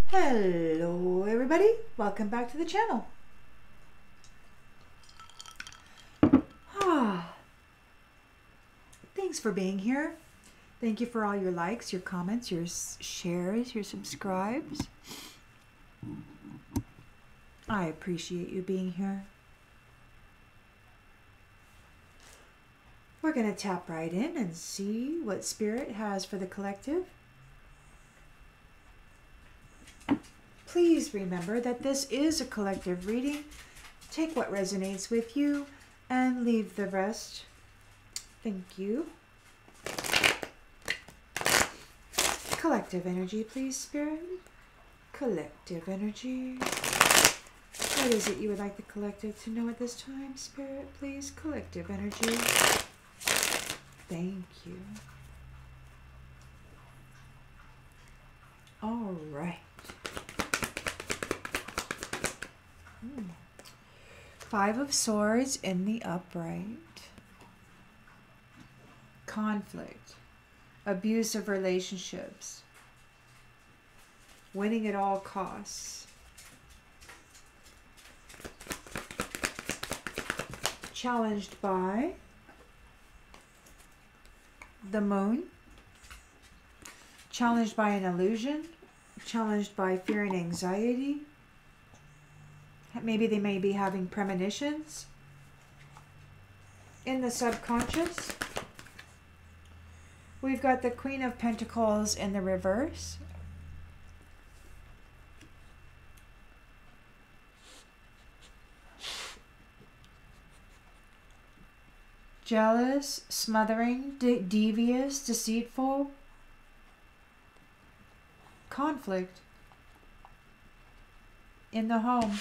Hello everybody, welcome back to the channel. Thanks for being here. Thank you for all your likes, your comments, your shares, your subscribes. I appreciate you being here. We're going to tap right in and see what Spirit has for the collective. Please remember that this is a collective reading. Take what resonates with you and leave the rest. Thank you. Collective energy, please, Spirit. Collective energy. What is it you would like the collective to know at this time, Spirit, please? Collective energy. Thank you. All right. Five of Swords in the upright. Conflict. Abusive relationships. Winning at all costs. Challenged by the moon. Challenged by an illusion. Challenged by fear and anxiety. Maybe they may be having premonitions in the subconscious. We've got the Queen of Pentacles in the reverse. Jealous, smothering, devious, deceitful. Conflict in the home.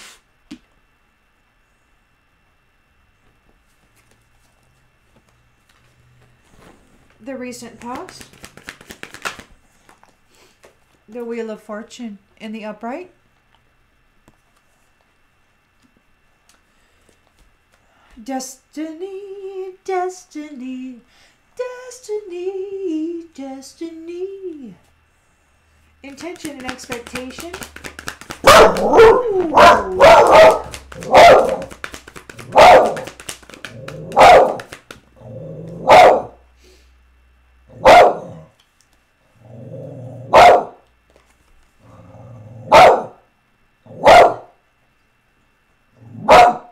The recent past. The Wheel of Fortune in the upright. Destiny, destiny, destiny, destiny. Intention and expectation.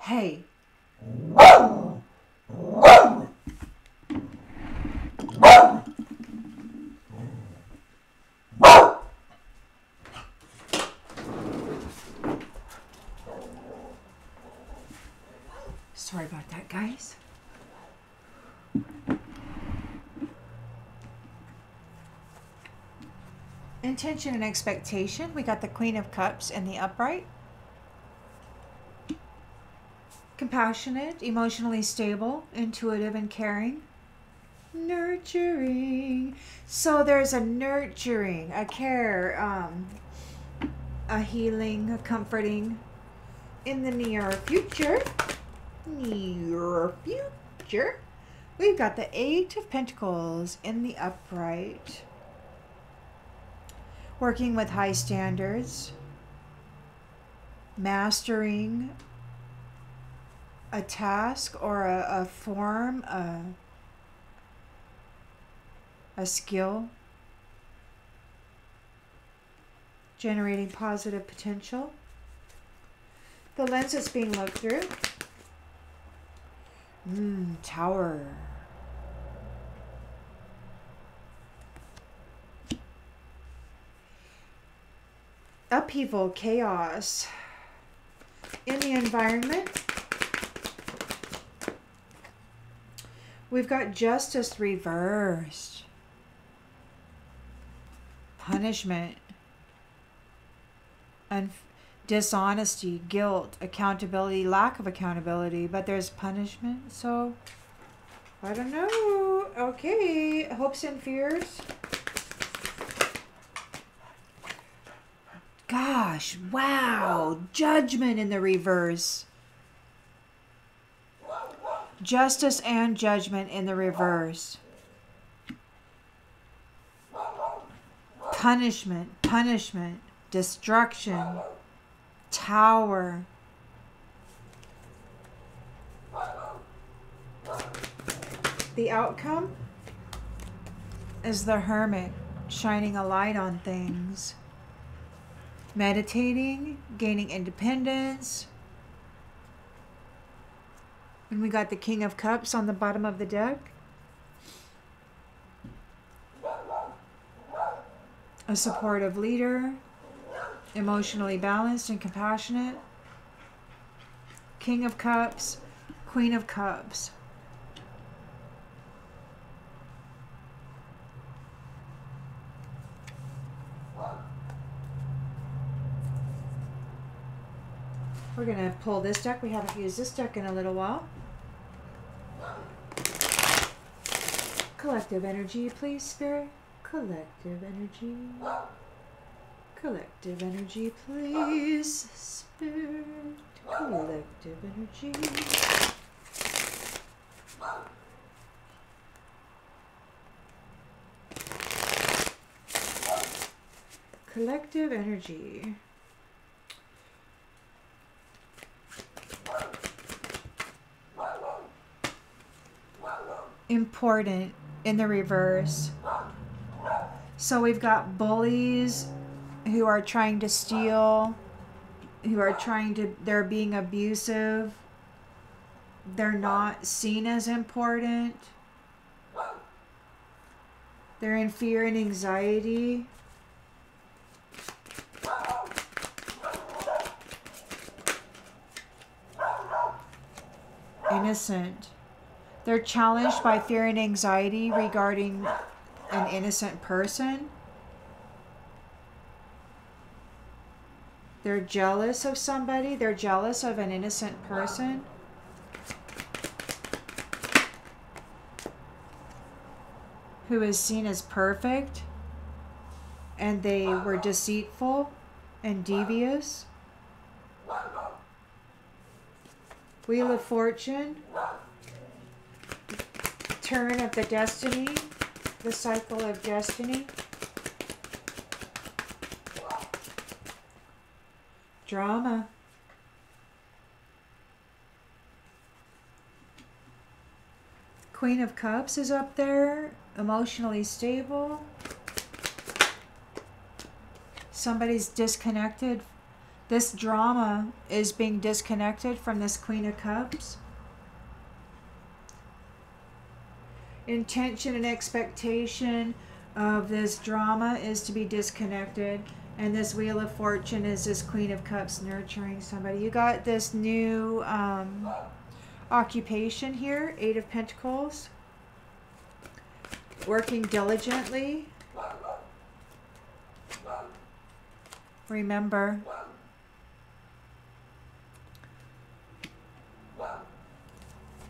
Hey. Sorry about that, guys. Intention and expectation. We got the Queen of Cups in the upright. Compassionate, emotionally stable, intuitive and caring. Nurturing. So there's a nurturing, a care, a healing, a comforting in the near future. Near future. We've got the Eight of Pentacles in the upright. Working with high standards. Mastering a task or a form, a skill. Generating positive potential. The lens that's being looked through. Tower. Upheaval, chaos in the environment. We've got justice reversed. Punishment. And dishonesty, guilt, accountability, lack of accountability. But there's punishment, so I don't know. Okay, hopes and fears. Gosh, wow. Judgment in the reverse. Justice and judgment in the reverse. Punishment, punishment, destruction, Tower. The outcome is the Hermit, shining a light on things, meditating, gaining independence. And we got the King of Cups on the bottom of the deck. A supportive leader, emotionally balanced and compassionate. King of Cups, Queen of Cups. We're going to pull this deck. We haven't used this deck in a little while. Collective energy, please, Spirit. Collective energy. Collective energy, please, Spirit. Collective energy. Collective energy. Important in the reverse. So we've got bullies who are trying to steal, they're being abusive. They're not seen as important. They're in fear and anxiety. Innocent. They're challenged by fear and anxiety regarding an innocent person. They're jealous of somebody. They're jealous of an innocent person. Who is seen as perfect. And they were deceitful and devious. Wheel of Fortune. Turn of the destiny. The cycle of destiny. Drama. Queen of Cups is up there. Emotionally stable. Somebody's disconnected. This drama is being disconnected from this Queen of Cups. Intention and expectation of this drama is to be disconnected. And this Wheel of Fortune is this Queen of Cups nurturing somebody. You got this new occupation here. 8 of Pentacles. Working diligently. Remember.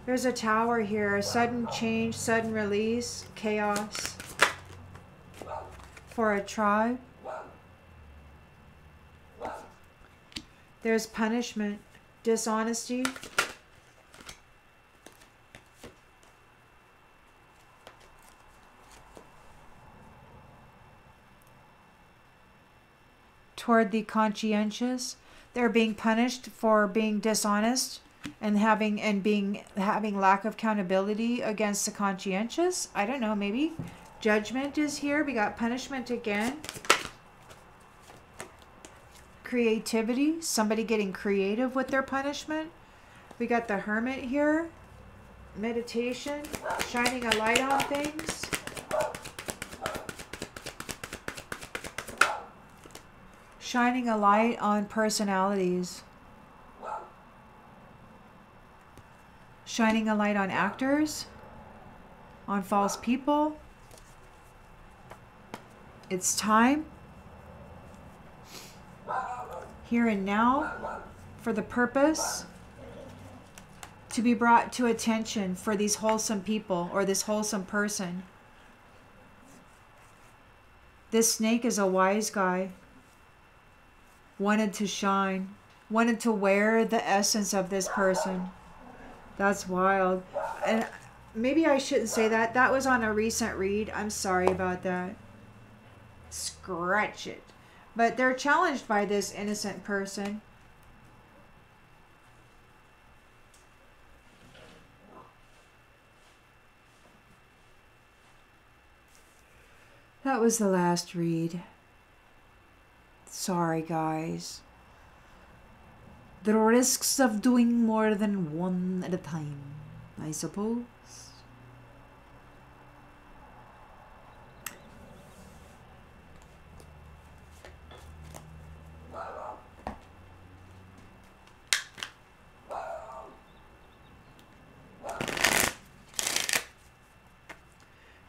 There's a Tower here. Sudden change, sudden release, chaos. For a tribe. There's punishment, dishonesty. Toward the conscientious. They're being punished for being dishonest and having lack of accountability against the conscientious. I don't know, maybe judgment is here. We got punishment again. Creativity, somebody getting creative with their punishment. We got the Hermit here. Meditation, shining a light on things. Shining a light on personalities. Shining a light on actors. On false people. It's time. Here and now, for the purpose to be brought to attention for these wholesome people or this wholesome person. This snake is a wise guy. Wanted to shine. Wanted to wear the essence of this person. That's wild. And maybe I shouldn't say that. That was on a recent read. I'm sorry about that. Scratch it. But they're challenged by this innocent person. That was the last read. Sorry, guys. The risks of doing more than one at a time, I suppose.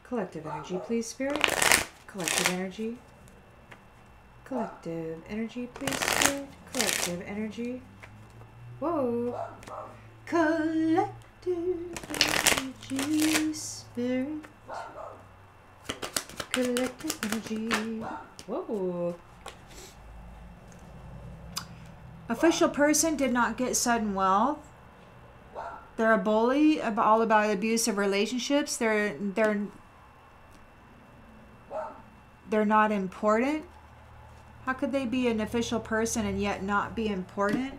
Collective energy, please, Spirit. Collective energy. Collective energy, please, Spirit. Collective energy. Whoa. Collective energy, Spirit. Collective energy. Whoa. Official person did not get sudden wealth. They're a bully, all about abusive relationships. They're not important. How could they be an official person and yet not be important?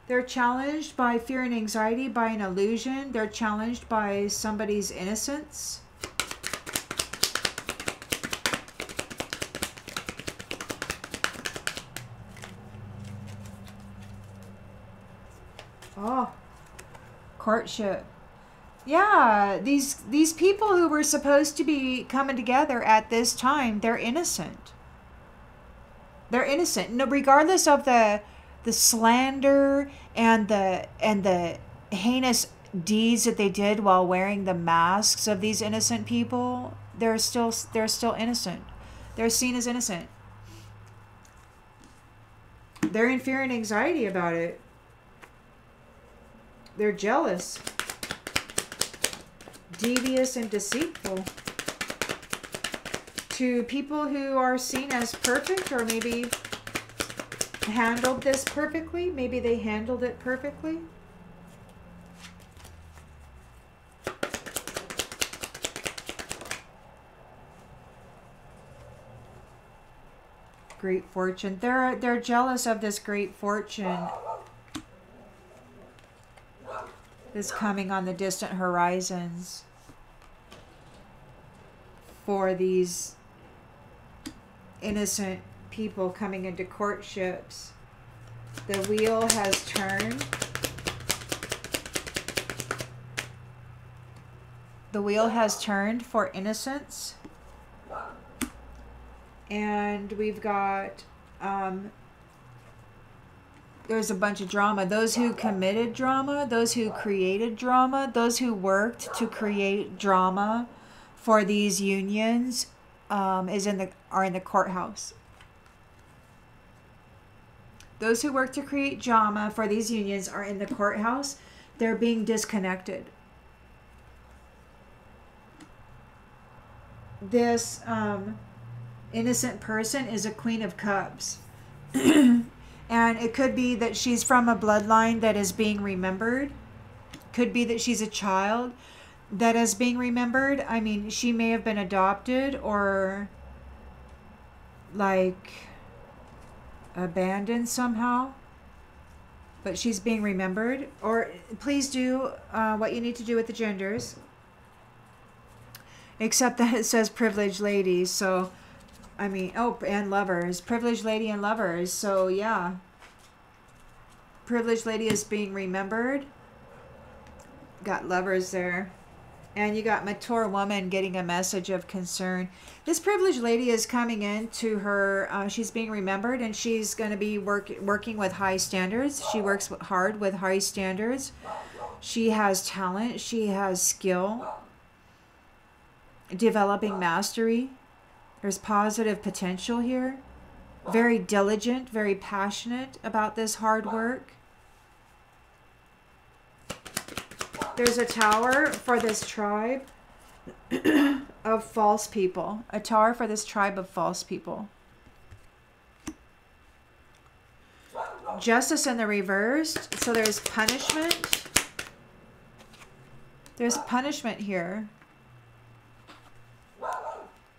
They're challenged by fear and anxiety, by an illusion. They're challenged by somebody's innocence. Oh, courtship. Yeah, these people who were supposed to be coming together at this time, they're innocent. They're innocent. No, regardless of the slander and the heinous deeds that they did while wearing the masks of these innocent people, they're still innocent. They're seen as innocent. They're in fear and anxiety about it. They're jealous, devious, and deceitful. To people who are seen as perfect, or maybe handled this perfectly. Maybe they handled it perfectly. Great fortune. They're jealous of this great fortune that's coming on the distant horizons for these innocent people coming into courtships. The wheel has turned. The wheel has turned for innocence. And we've got, there's a bunch of drama. Those who committed drama, those who created drama, those who worked to create drama for these unions are in the courthouse. Those who work to create drama for these unions are in the courthouse. They're being disconnected. This innocent person is a Queen of Cups. And it could be that she's from a bloodline that is being remembered. Could be that she's a child that is being remembered. I mean, she may have been adopted or like abandoned somehow, but she's being remembered. Or please do what you need to do with the genders, except that it says privileged ladies. So I mean, oh, and lovers, privileged lady and lovers. So yeah, privileged lady is being remembered. Got lovers there. And you got mature woman getting a message of concern. This privileged lady is coming into her, she's being remembered, and she's going to be working with high standards. She works hard with high standards. She has talent. She has skill. Developing mastery. There's positive potential here. Very diligent, very passionate about this hard work. There's a tower for this tribe of false people. A tower for this tribe of false people. Justice in the reversed. So there's punishment. There's punishment here.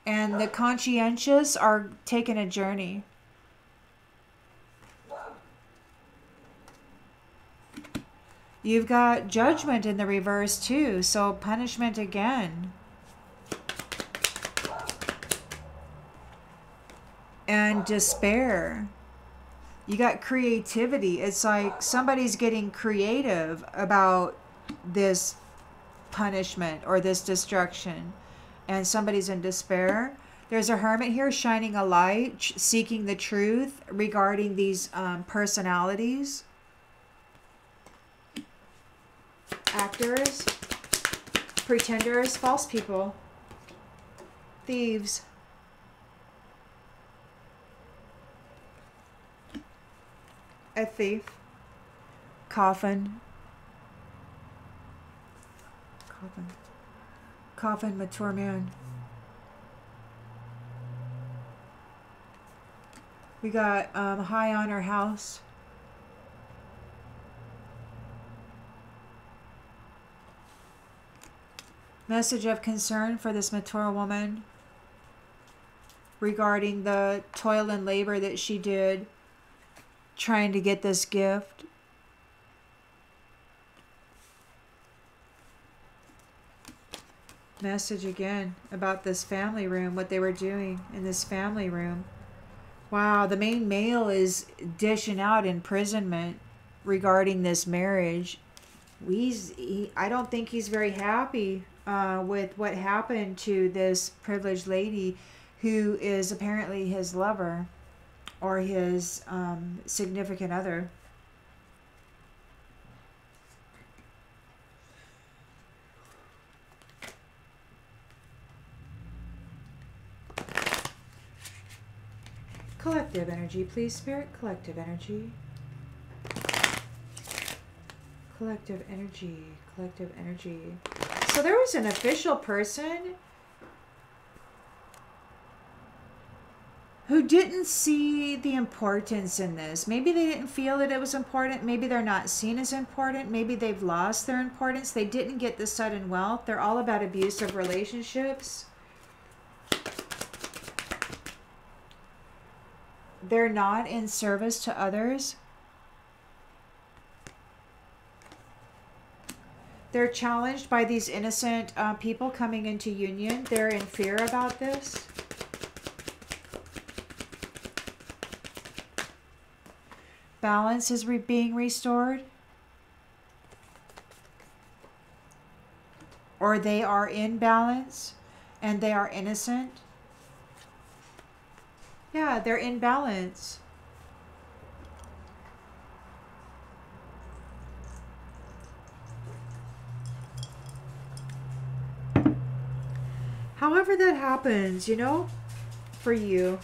And the conscientious are taking a journey. You've got judgment in the reverse too, so punishment again. And despair. You got creativity. It's like somebody's getting creative about this punishment or this destruction. And somebody's in despair. There's a hermit here shining a light, seeking the truth regarding these personalities. Actors, pretenders, false people, thieves. A thief. Coffin. Coffin, mature man. We got high honor house. Message of concern for this mature woman regarding the toil and labor that she did trying to get this gift. Message again about this family room, what they were doing in this family room. Wow, the main male is dishing out imprisonment regarding this marriage. I don't think he's very happy with what happened to this privileged lady who is apparently his lover or his significant other. Collective energy, please, Spirit. Collective energy. Collective energy. Collective energy. So there was an official person who didn't see the importance in this. Maybe they didn't feel that it was important. Maybe they're not seen as important. Maybe they've lost their importance. They didn't get the sudden wealth. They're all about abusive relationships. They're not in service to others. They're challenged by these innocent people coming into union. They're in fear about this. Balance is being restored. Or they are in balance and they are innocent. Yeah, they're in balance. However that happens, you know, for you,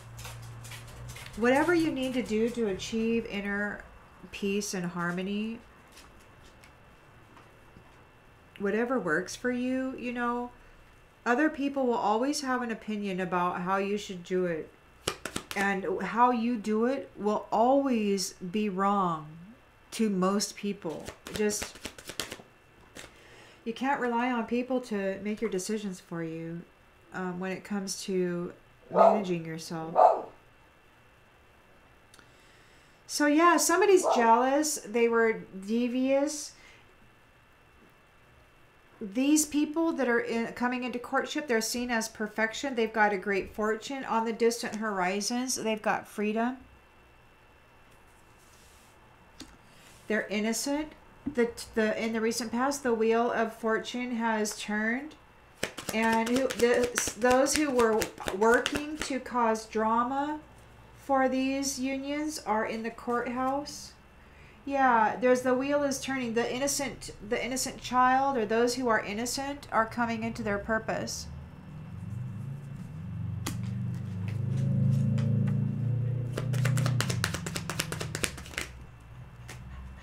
whatever you need to do to achieve inner peace and harmony, whatever works for you, you know, other people will always have an opinion about how you should do it. And how you do it will always be wrong to most people. Just, you can't rely on people to make your decisions for you when it comes to managing yourself. So yeah, somebody's jealous. They were devious. These people that are coming into courtship, they're seen as perfection. They've got a great fortune. On the distant horizons, they've got freedom. They're innocent. In the recent past, the wheel of fortune has turned. And those who were working to cause drama for these unions are in the courthouse. Yeah, there's the wheel is turning. The innocent child, or those who are innocent, are coming into their purpose.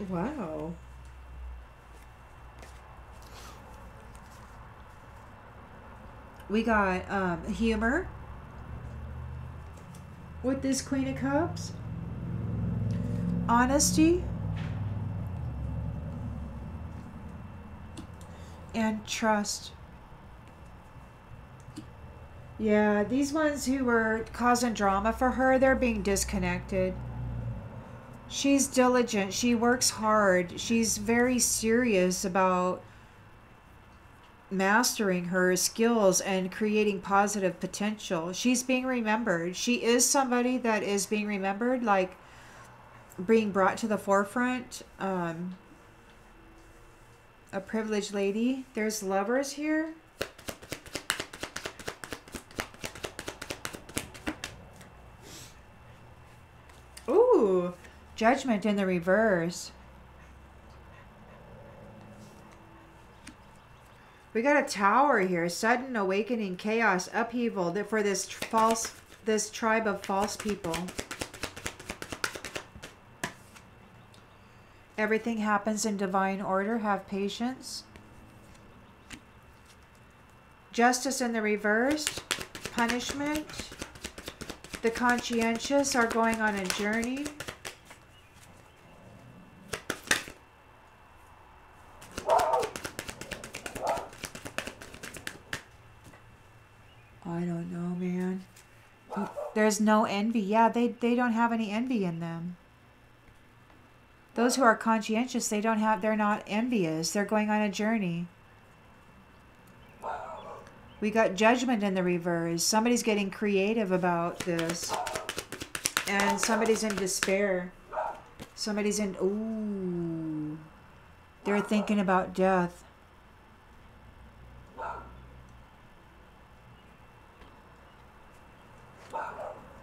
Wow. We got humor with this Queen of Cups. Honesty. And trust. Yeah, these ones who were causing drama for her, they're being disconnected. She's diligent. She works hard. She's very serious about mastering her skills and creating positive potential. She's being remembered. She is somebody that is being remembered, like being brought to the forefront. A privileged lady. There's lovers here. Ooh, judgment in the reverse. We got a tower here. Sudden awakening, chaos, upheaval for this tribe of false people. Everything happens in divine order. Have patience. Justice in the reverse. Punishment. The conscientious are going on a journey. I don't know, man. There's no envy. Yeah, they don't have any envy in them. Those who are conscientious, they're not envious. They're going on a journey. We got judgment in the reverse. Somebody's getting creative about this. And somebody's in despair. Somebody's in, ooh. They're thinking about death.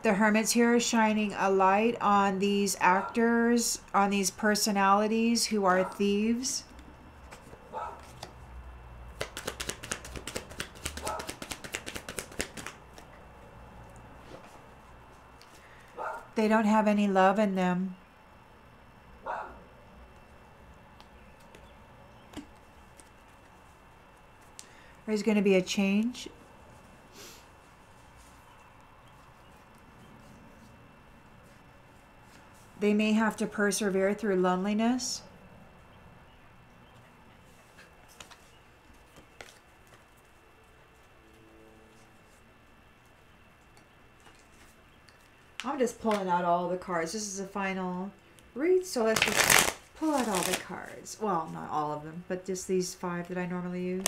The Hermit's here shining a light on these actors, on these personalities who are thieves. They don't have any love in them. There's going to be a change. They may have to persevere through loneliness. I'm just pulling out all the cards. This is the final read, so let's just pull out all the cards. Well, not all of them, but just these 5 that I normally use.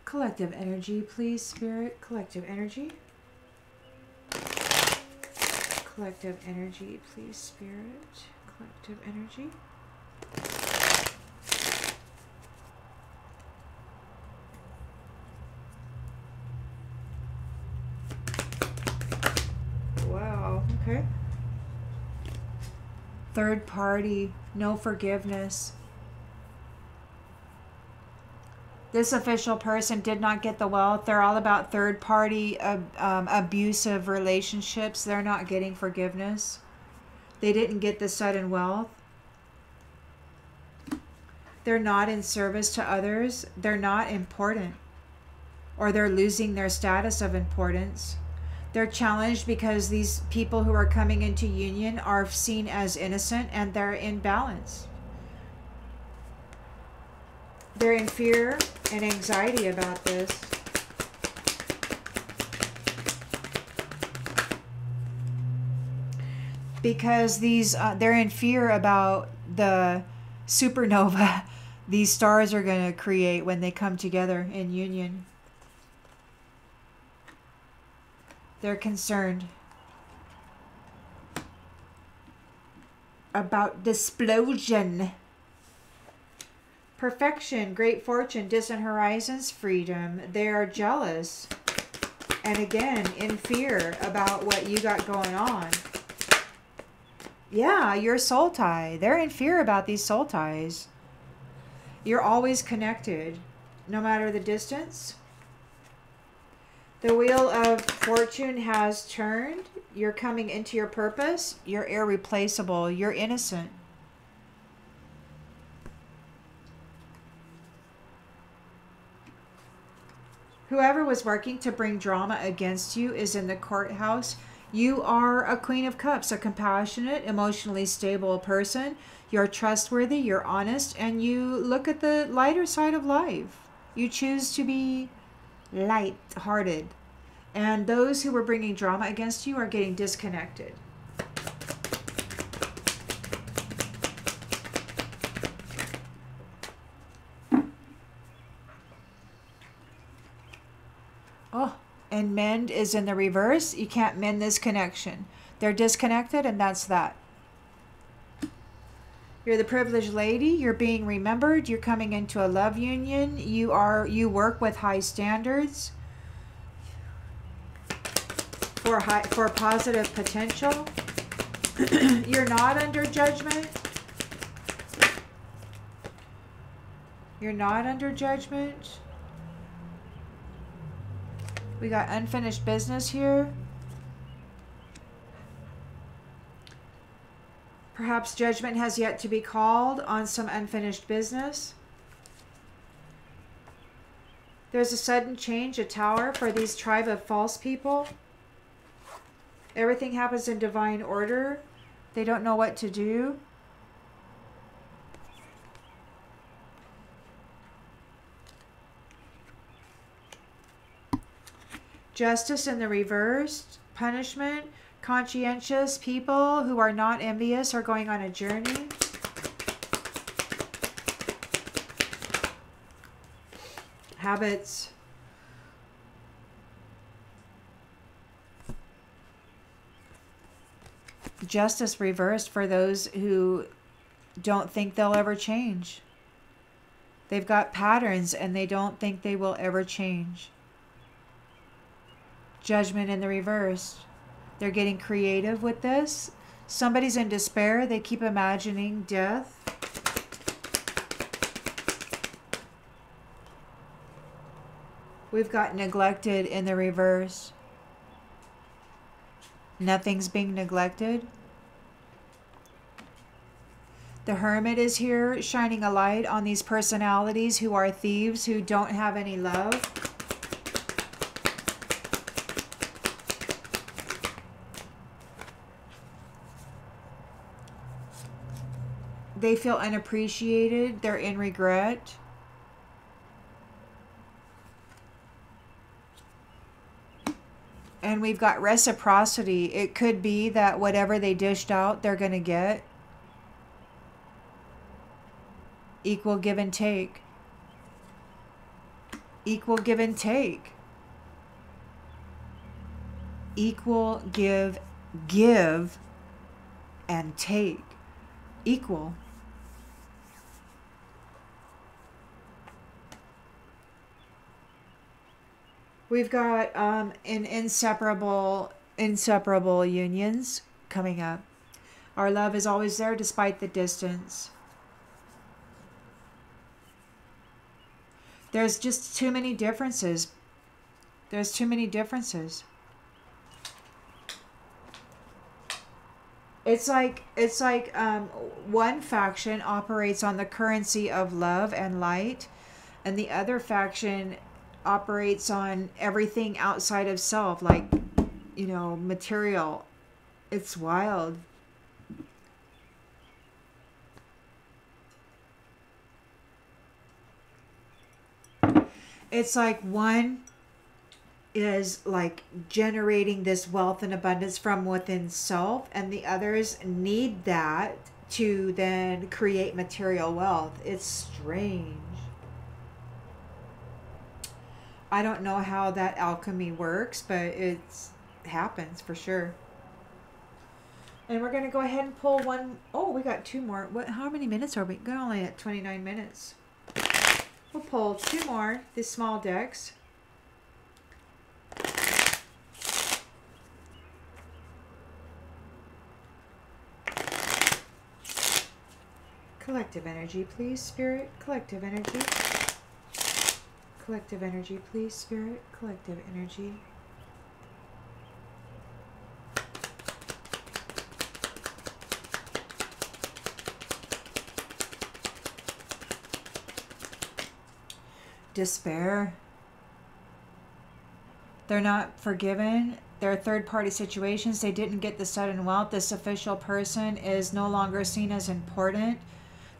Collective energy, please, Spirit. Collective energy. Collective energy, please, Spirit. Collective energy. Wow, okay. Third party, no forgiveness. This official person did not get the wealth. They're all about third party abusive relationships. They're not getting forgiveness. They didn't get the sudden wealth. They're not in service to others. They're not important. Or they're losing their status of importance. They're challenged because these people who are coming into union are seen as innocent and they're in balance. They're in fear and anxiety about this. Because they're in fear about the supernova these stars are going to create when they come together in union. They're concerned about explosion. Perfection, great fortune, distant horizons, freedom. They are jealous. And again, in fear about what you got going on. Yeah, your soul tie. They're in fear about these soul ties. You're always connected, no matter the distance. The wheel of fortune has turned. You're coming into your purpose. You're irreplaceable. You're innocent. Whoever was working to bring drama against you is in the courthouse. You are a Queen of Cups, a compassionate, emotionally stable person. You're trustworthy, you're honest, and you look at the lighter side of life. You choose to be light-hearted. And those who were bringing drama against you are getting disconnected. Oh, and mend is in the reverse. You can't mend this connection. They're disconnected, and that's that. You're the privileged lady. You're being remembered. You're coming into a love union. You work with high standards for positive potential. You're not under judgment. You're not under judgment. We got unfinished business here. Perhaps judgment has yet to be called on some unfinished business. There's a sudden change, a tower for these tribe of false people. Everything happens in divine order. They don't know what to do. Justice in the reverse, punishment. Conscientious people who are not envious are going on a journey. Habits. Justice reversed for those who don't think they'll ever change. They've got patterns and they don't think they will ever change. Judgment in the reverse. They're getting creative with this. Somebody's in despair. They keep imagining death. We've got neglected in the reverse. Nothing's being neglected. The Hermit is here, shining a light on these personalities who are thieves, who don't have any love. They feel unappreciated. They're in regret. And we've got reciprocity. It could be that whatever they dished out, they're going to get. Equal give and take. Equal give and take. Equal give and take. Equal. We've got inseparable unions coming up. Our love is always there despite the distance. There's just too many differences. There's too many differences. It's like one faction operates on the currency of love and light, and the other faction operates on everything outside of self, like, you know, material. It's wild. It's like one is like generating this wealth and abundance from within self, and the others need that to then create material wealth. It's strange. I don't know how that alchemy works, but it happens for sure. And we're going to go ahead and pull one. Oh, we got two more. How many minutes are we? We're only at 29 minutes. We'll pull two more, these small decks. Collective energy, please, Spirit. Collective energy. Collective energy, please, Spirit. Collective energy. Despair. They're not forgiven. They're third-party situations. They didn't get the sudden wealth. This official person is no longer seen as important.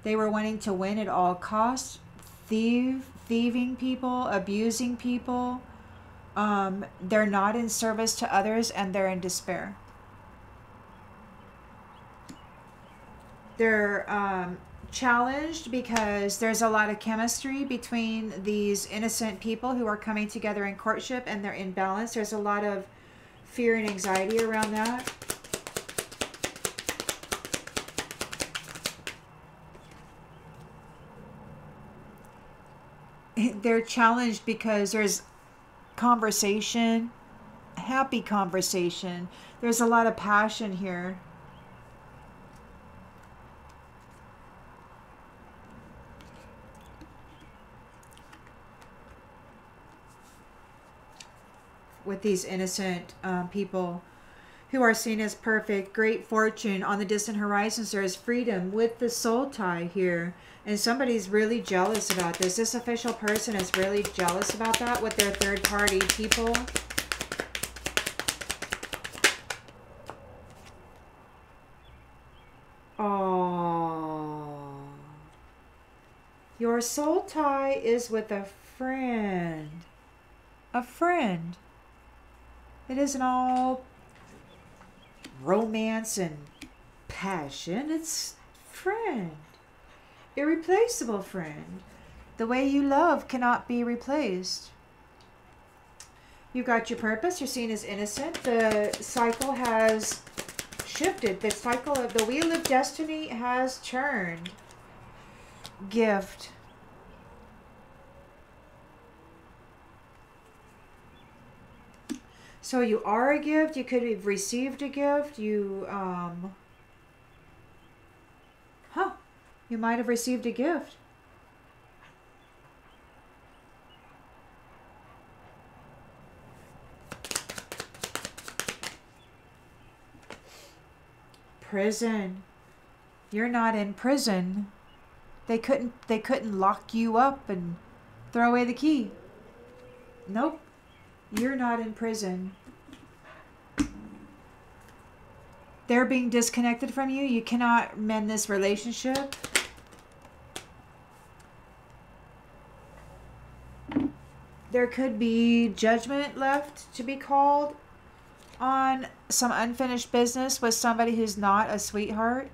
They were wanting to win at all costs. Thieving people, abusing people. They're not in service to others, and they're in despair. They're challenged because there's a lot of chemistry between these innocent people who are coming together in courtship, and they're in balance. There's a lot of fear and anxiety around that. They're challenged because there's conversation, happy conversation. There's a lot of passion here. With these innocent people who are seen as perfect, great fortune on the distant horizons. There is freedom with the soul tie here. And somebody's really jealous about this. This official person is really jealous about that with their third party people. Oh, your soul tie is with a friend. A friend. It isn't all romance and passion. It's friend. Irreplaceable friend. The way you love cannot be replaced. You've got your purpose. You're seen as innocent. The cycle has shifted. The cycle of the wheel of destiny has turned. Gift. So you are a gift. You could have received a gift. You might have received a gift. Prison. You're not in prison. They couldn't lock you up and throw away the key. Nope. You're not in prison. They're being disconnected from you. You cannot mend this relationship. There could be judgment left to be called on some unfinished business with somebody who's not a sweetheart.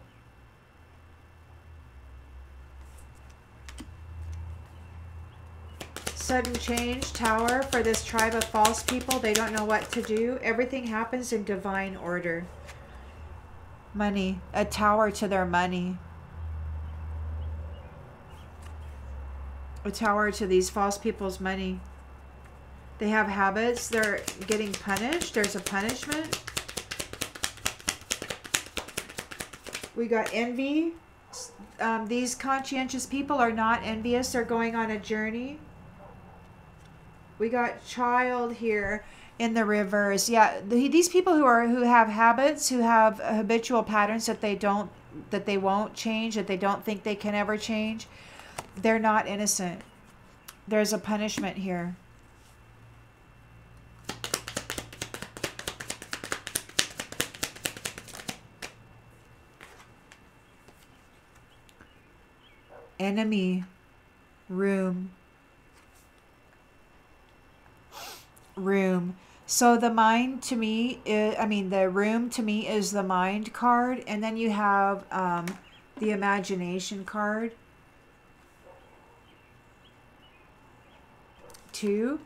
Sudden change, tower, for this tribe of false people. They don't know what to do. Everything happens in divine order. Money, a tower to their money. A tower to these false people's money. They have habits. They're getting punished. There's a punishment. We got envy. These conscientious people are not envious. They're going on a journey. We got child here in the reverse. Yeah, these people who have habits, who have habitual patterns that they won't change, that they don't think they can ever change, they're not innocent. There's a punishment here. Enemy. Room. So the mind to me is, the room to me is the mind card, and then you have the imagination card. 2.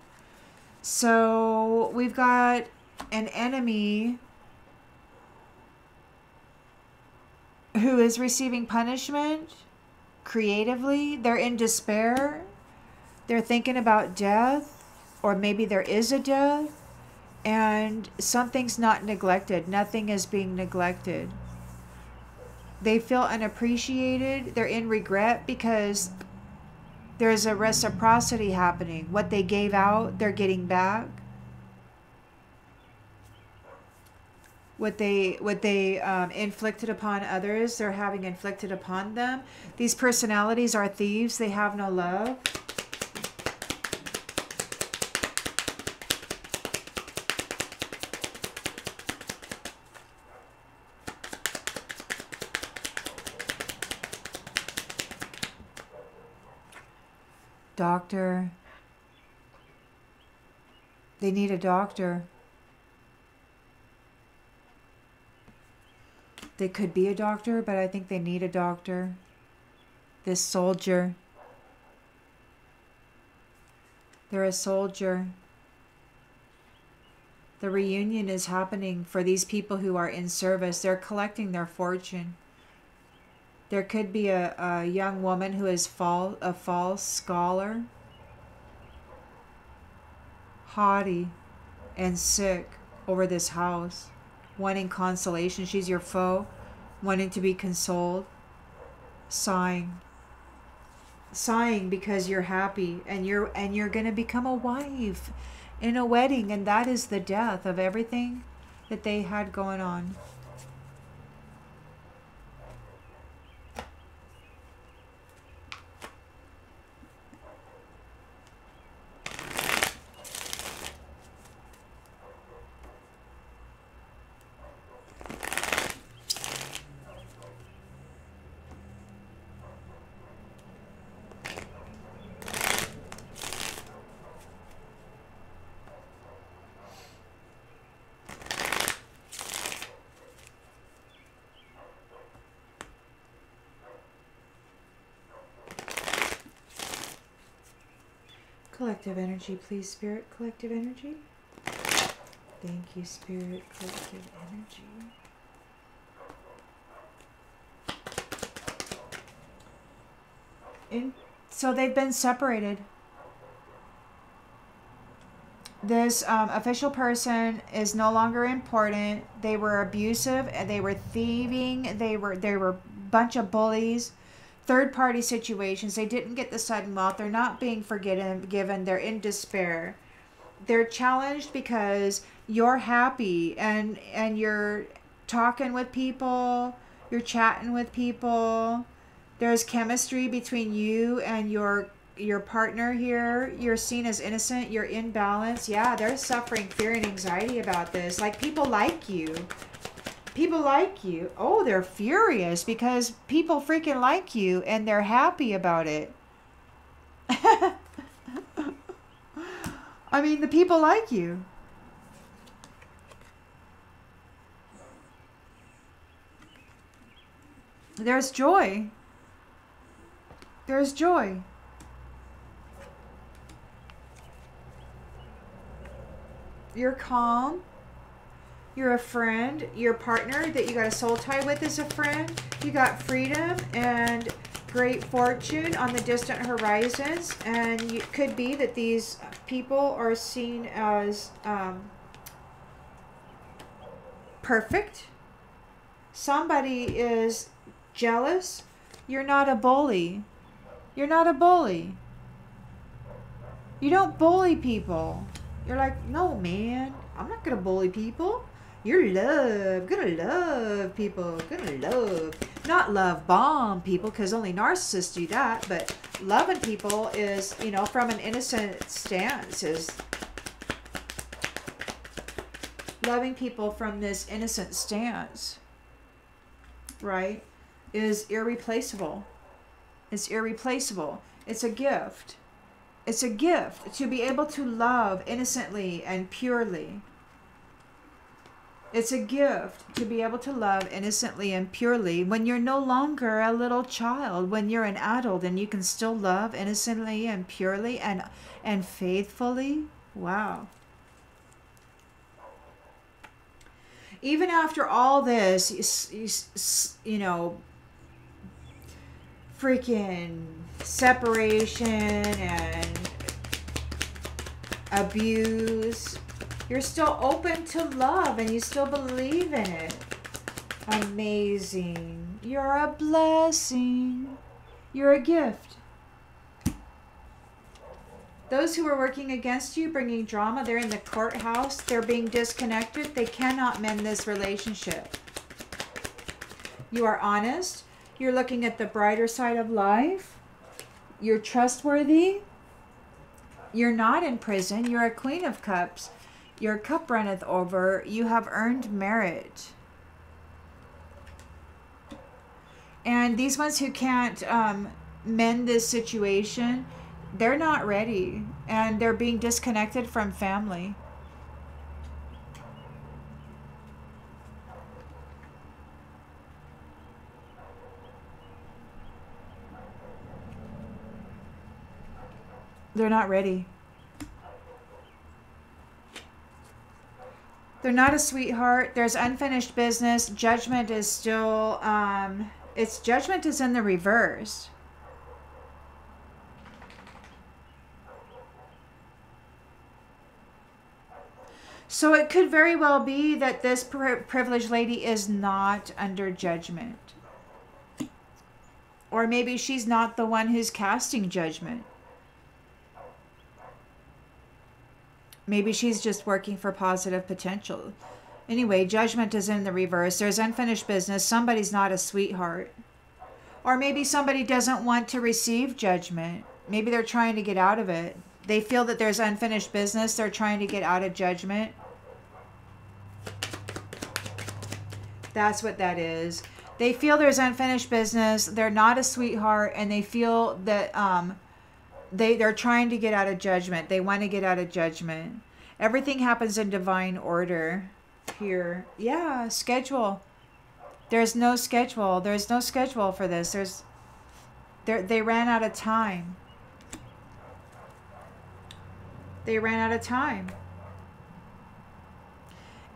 So we've got an enemy who is receiving punishment creatively. They're in despair. They're thinking about death. Or maybe there is a death, and something's not neglected. Nothing is being neglected. They feel unappreciated. They're in regret because there's a reciprocity happening. What they gave out, they're getting back. What they inflicted upon others, they're having inflicted upon them. These personalities are thieves. They have no love. Doctor. They need a doctor. They could be a doctor, but I think they need a doctor. This soldier. They're a soldier. The reunion is happening for these people who are in service. They're collecting their fortune. There could be a young woman who is a false scholar, haughty and sick over this house, wanting consolation. She's your foe, wanting to be consoled, sighing because you're happy and you're going to become a wife in a wedding, and that is the death of everything that they had going on. Collective energy, please, Spirit. Collective energy. Thank you, Spirit. Collective energy. So they've been separated. This official person is no longer important. They were abusive. They were thieving. They were a bunch of bullies. Third-party situations. They didn't get the sudden wealth. They're not being forgiven. They're in despair. They're challenged because you're happy and you're talking with people. You're chatting with people. There's chemistry between you and your partner here. You're seen as innocent. You're in balance. Yeah, they're suffering fear and anxiety about this. Like, people like you. People like you. Oh, they're furious because people freaking like you and they're happy about it. I mean, the people like you. There's joy. There's joy. You're calm. You're a friend. Your partner that you got a soul tie with is a friend. You got freedom and great fortune on the distant horizons. And it could be that these people are seen as perfect. Somebody is jealous. You're not a bully. You're not a bully. You don't bully people. You're like, no, man, I'm not going to bully people. You're gonna love people, not love bomb people, because only narcissists do that, but loving people is, you know, from an innocent stance, is loving people from this innocent stance, right, is irreplaceable. It's irreplaceable. It's a gift. It's a gift to be able to love innocently and purely. It's a gift to be able to love innocently and purely when you're no longer a little child, when you're an adult and you can still love innocently and purely and faithfully. Wow. Even after all this, you know, freaking separation and abuse, you're still open to love and you still believe in it. Amazing. You're a blessing. You're a gift. Those who are working against you, bringing drama, they're in the courthouse. They're being disconnected. They cannot mend this relationship. You are honest. You're looking at the brighter side of life. You're trustworthy. You're not in prison. You're a Queen of Cups. Your cup runneth over. You have earned merit. And these ones who can't mend this situation, they're not ready. And they're being disconnected from family. They're not ready. They're not a sweetheart. There's unfinished business. Judgment is still, its judgment is in the reverse. So it could very well be that this privileged lady is not under judgment. Or maybe she's not the one who's casting judgment. Maybe she's just working for positive potential. Anyway, judgment is in the reverse. There's unfinished business. Somebody's not a sweetheart. Or maybe somebody doesn't want to receive judgment. Maybe they're trying to get out of it. They feel that there's unfinished business. They're trying to get out of judgment. That's what that is. They feel there's unfinished business. They're not a sweetheart, and they feel that they're trying to get out of judgment. They want to get out of judgment. Everything happens in divine order here. Yeah, schedule. There's no schedule. There's no schedule for this. They ran out of time. They ran out of time.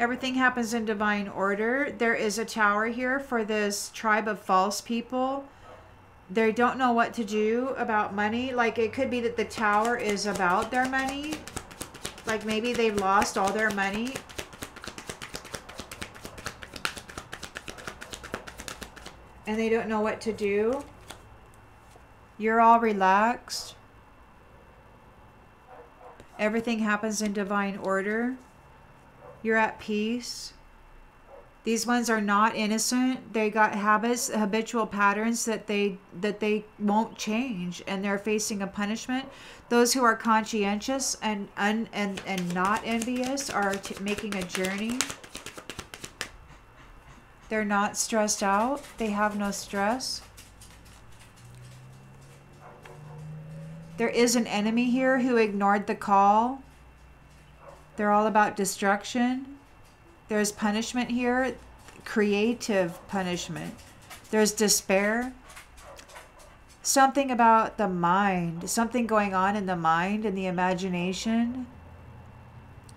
Everything happens in divine order. There is a tower here for this tribe of false people. They don't know what to do about money. Like, it could be that the tower is about their money. Like, maybe they've lost all their money. And they don't know what to do. You're all relaxed. Everything happens in divine order. You're at peace. These ones are not innocent. They got habits, habitual patterns that they won't change, and they're facing a punishment. Those who are conscientious and not envious are making a journey. They're not stressed out. They have no stress. There is an enemy here who ignored the call. They're all about destruction. There's punishment here, creative punishment. There's despair. Something about the mind, something going on in the mind and the imagination.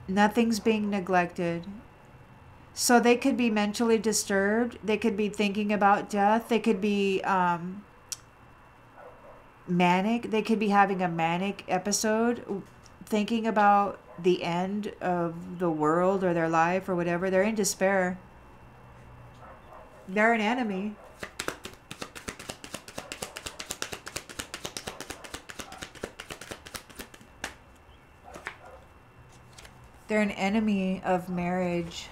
Nothing's being neglected. So they could be mentally disturbed. They could be thinking about death. They could be manic. They could be having a manic episode, thinking about the end of the world or their life or whatever. They're in despair. They're an enemy. They're an enemy of marriage.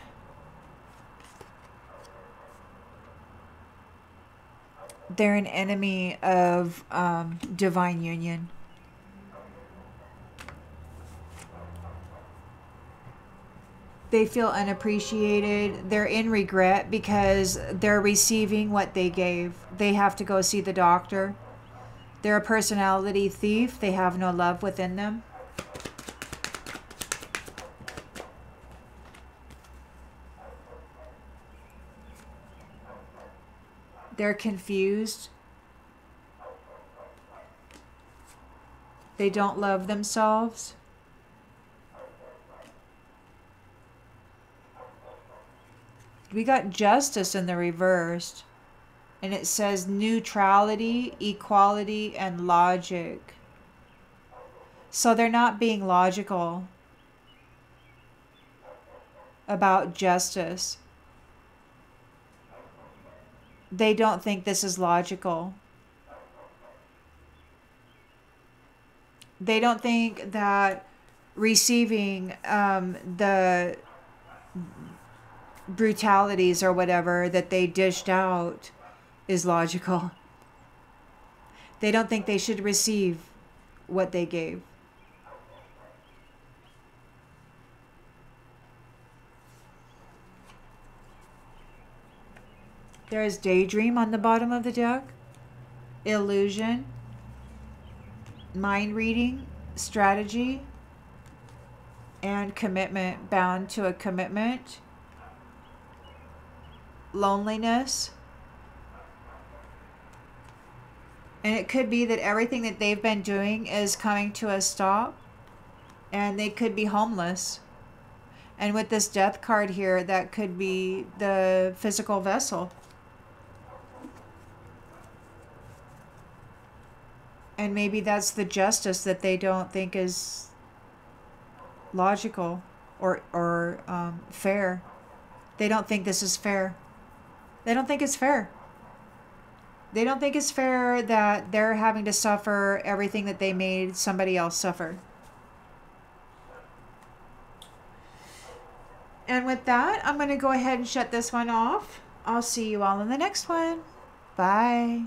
They're an enemy of divine union. They feel unappreciated. They're in regret because they're receiving what they gave. They have to go see the doctor. They're a personality thief. They have no love within them. They're confused. They don't love themselves. We got justice in the reversed. And it says neutrality, equality, and logic. So they're not being logical about justice. They don't think this is logical. They don't think that receiving the brutalities or whatever that they dished out is logical. They don't think they should receive what they gave. There is daydream on the bottom of the deck, illusion, mind reading, strategy, and commitment, bound to a commitment, loneliness, And it could be that everything that they've been doing is coming to a stop, and they could be homeless. And with this death card here, that could be the physical vessel. And maybe that's the justice that they don't think is logical or fair. They don't think this is fair. They don't think it's fair. They don't think it's fair that they're having to suffer everything that they made somebody else suffer. And with that, I'm going to go ahead and shut this one off. I'll see you all in the next one. Bye.